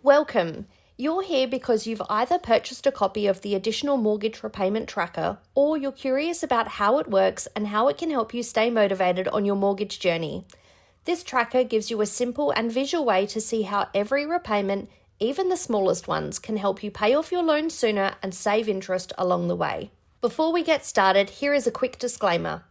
Welcome! You're here because you've either purchased a copy of the Additional Mortgage Repayment Tracker or you're curious about how it works and how it can help you stay motivated on your mortgage journey. This tracker gives you a simple and visual way to see how every repayment, even the smallest ones, can help you pay off your loan sooner and save interest along the way. Before we get started, here is a quick disclaimer.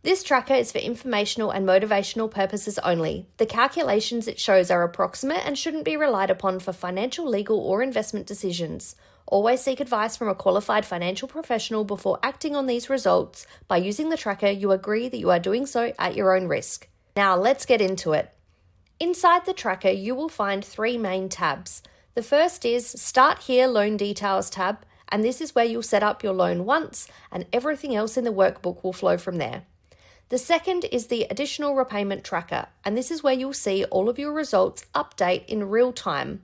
This tracker is for informational and motivational purposes only. The calculations it shows are approximate and shouldn't be relied upon for financial, legal, or investment decisions. Always seek advice from a qualified financial professional before acting on these results. By using the tracker, you agree that you are doing so at your own risk. Now let's get into it. Inside the tracker, you will find three main tabs. The first is Start Here Loan Details tab, and this is where you'll set up your loan once and everything else in the workbook will flow from there. The second is the Additional Repayment Tracker, and this is where you'll see all of your results update in real time.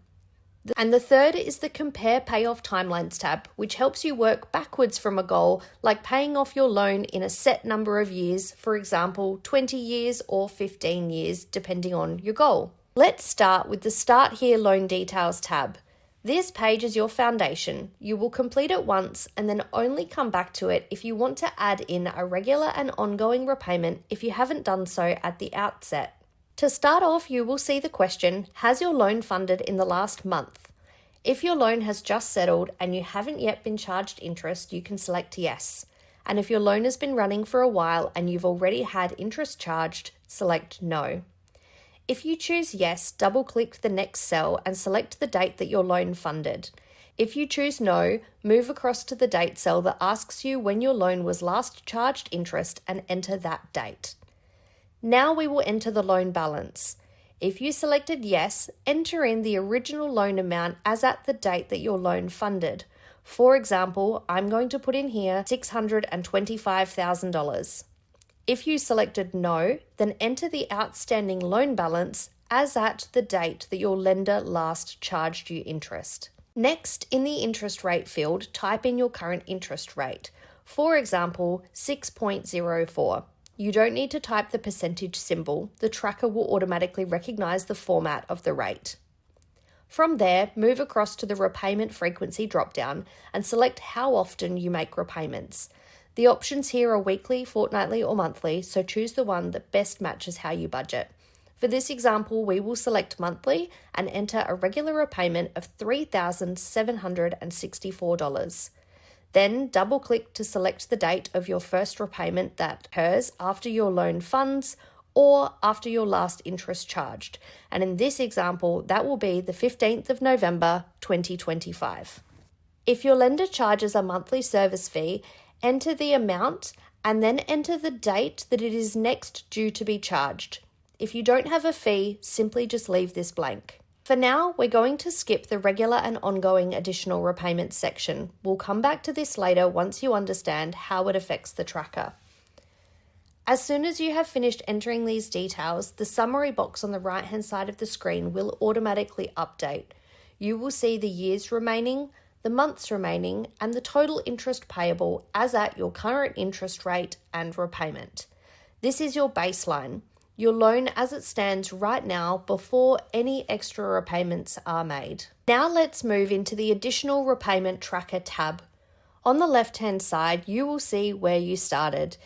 And the third is the Compare Payoff Timelines tab, which helps you work backwards from a goal, like paying off your loan in a set number of years, for example, 20 years or 15 years, depending on your goal. Let's start with the Start Here Loan Details tab. This page is your foundation. You will complete it once and then only come back to it if you want to add in a regular and ongoing repayment if you haven't done so at the outset. To start off, you will see the question, has your loan funded in the last month? If your loan has just settled and you haven't yet been charged interest, you can select yes. And if your loan has been running for a while and you've already had interest charged, select no. If you choose yes, double-click the next cell and select the date that your loan funded. If you choose no, move across to the date cell that asks you when your loan was last charged interest and enter that date. Now we will enter the loan balance. If you selected yes, enter in the original loan amount as at the date that your loan funded. For example, I'm going to put in here $625,000. If you selected no, then enter the outstanding loan balance as at the date that your lender last charged you interest. Next, in the interest rate field, type in your current interest rate. For example, 6.04. You don't need to type the percentage symbol. The tracker will automatically recognize the format of the rate. From there, move across to the repayment frequency dropdown and select how often you make repayments. The options here are weekly, fortnightly, or monthly, so choose the one that best matches how you budget. For this example, we will select monthly and enter a regular repayment of $3,764. Then double-click to select the date of your first repayment that occurs after your loan funds or after your last interest charged. And in this example, that will be the 15th of November, 2025. If your lender charges a monthly service fee, enter the amount and then enter the date that it is next due to be charged. If you don't have a fee, simply just leave this blank. For now, we're going to skip the regular and ongoing additional repayment section. We'll come back to this later once you understand how it affects the tracker. As soon as you have finished entering these details, the summary box on the right-hand side of the screen will automatically update. You will see the years remaining, the months remaining, and the total interest payable as at your current interest rate and repayment. This is your baseline, your loan as it stands right now before any extra repayments are made. Now let's move into the Additional Repayment Tracker tab. On the left-hand side, you will see where you started.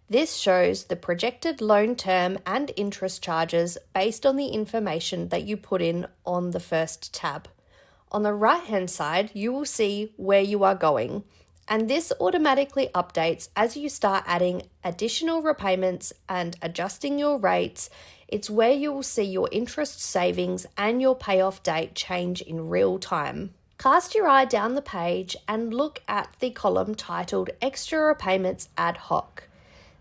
This shows the projected loan term and interest charges based on the information that you put in on the first tab. On the right-hand side, you will see where you are going, and this automatically updates as you start adding additional repayments and adjusting your rates. It's where you will see your interest savings and your payoff date change in real time. Cast your eye down the page and look at the column titled Extra Repayments Ad-Hoc.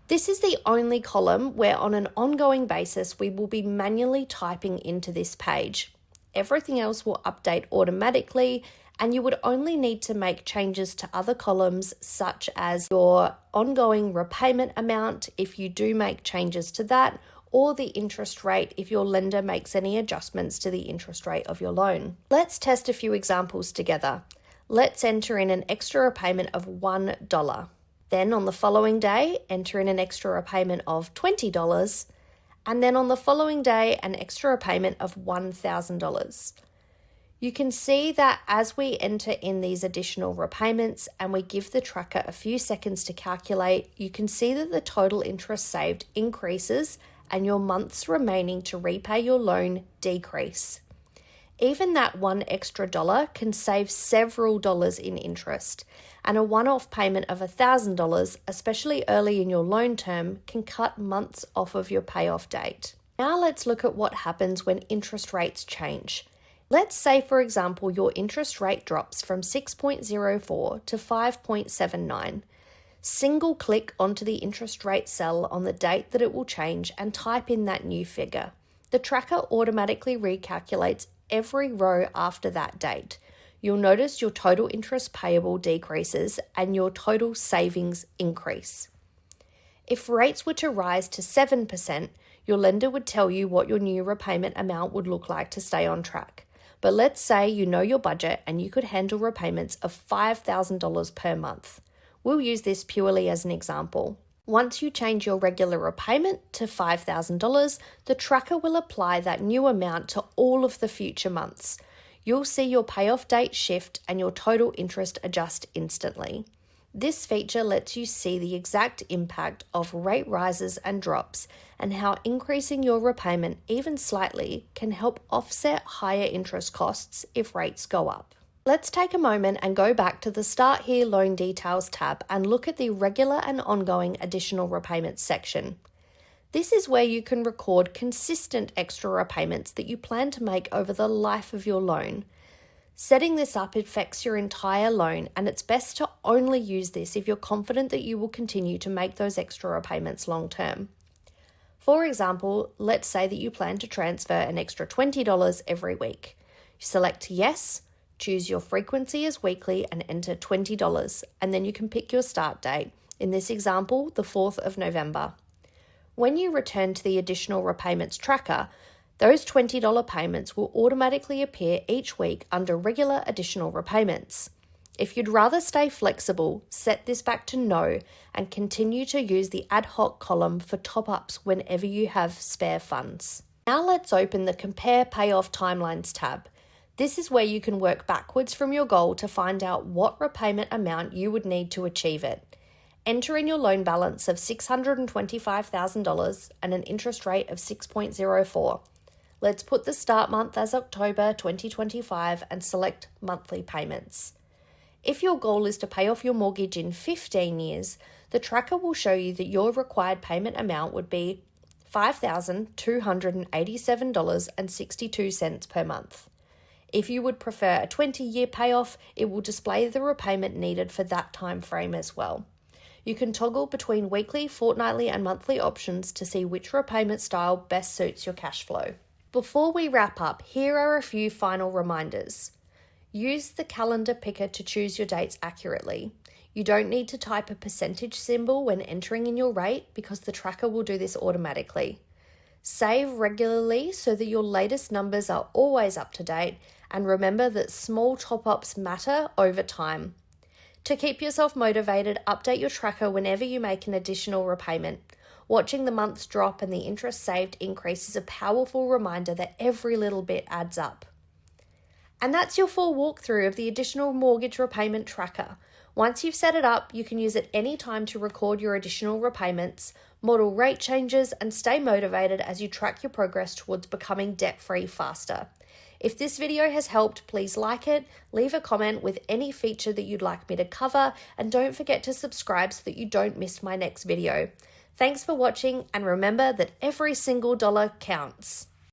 This is the only column where on an ongoing basis we will be manually typing into this page. Everything else will update automatically, and you would only need to make changes to other columns such as your ongoing repayment amount if you do make changes to that, or the interest rate if your lender makes any adjustments to the interest rate of your loan. Let's test a few examples together. Let's enter in an extra repayment of $1. Then on the following day, enter in an extra repayment of $20. And then on the following day, an extra repayment of $1,000. You can see that as we enter in these additional repayments and we give the tracker a few seconds to calculate, you can see that the total interest saved increases and your months remaining to repay your loan decrease. Even that $1 extra can save several dollars in interest, and a one-off payment of $1,000, especially early in your loan term, can cut months off of your payoff date. Now let's look at what happens when interest rates change. Let's say, for example, your interest rate drops from 6.04 to 5.79. Single click onto the interest rate cell on the date that it will change and type in that new figure. The tracker automatically recalculates every row after that date. You'll notice your total interest payable decreases and your total savings increase. If rates were to rise to 7%, your lender would tell you what your new repayment amount would look like to stay on track. But let's say you know your budget and you could handle repayments of $5,000 per month. We'll use this purely as an example. Once you change your regular repayment to $5,000, the tracker will apply that new amount to all of the future months. You'll see your payoff date shift and your total interest adjust instantly. This feature lets you see the exact impact of rate rises and drops and how increasing your repayment even slightly can help offset higher interest costs if rates go up. Let's take a moment and go back to the Start Here Loan Details tab and look at the regular and ongoing additional repayments section. This is where you can record consistent extra repayments that you plan to make over the life of your loan. Setting this up affects your entire loan, and it's best to only use this if you're confident that you will continue to make those extra repayments long term. For example, let's say that you plan to transfer an extra $20 every week. You select Yes, choose your frequency as weekly and enter $20, and then you can pick your start date, in this example, the 4th of November. When you return to the additional repayments tracker, those $20 payments will automatically appear each week under regular additional repayments. If you'd rather stay flexible, set this back to no and continue to use the Ad-Hoc column for top-ups whenever you have spare funds. Now let's open the Compare Payoff Timelines tab. This is where you can work backwards from your goal to find out what repayment amount you would need to achieve it. Enter in your loan balance of $625,000 and an interest rate of 6.04. Let's put the start month as October 2025 and select monthly payments. If your goal is to pay off your mortgage in 15 years, the tracker will show you that your required payment amount would be $5,287.62 per month. If you would prefer a 20-year payoff, it will display the repayment needed for that time frame as well. You can toggle between weekly, fortnightly, and monthly options to see which repayment style best suits your cash flow. Before we wrap up, here are a few final reminders. Use the calendar picker to choose your dates accurately. You don't need to type a percentage symbol when entering in your rate because the tracker will do this automatically. Save regularly so that your latest numbers are always up to date, and remember that small top-ups matter over time. To keep yourself motivated, update your tracker whenever you make an additional repayment. Watching the months drop and the interest saved increase is a powerful reminder that every little bit adds up. And that's your full walkthrough of the Additional Mortgage Repayment Tracker. Once you've set it up, you can use it anytime to record your additional repayments, model rate changes, and stay motivated as you track your progress towards becoming debt-free faster. If this video has helped, please like it, leave a comment with any feature that you'd like me to cover, and don't forget to subscribe so that you don't miss my next video. Thanks for watching, and remember that every single dollar counts.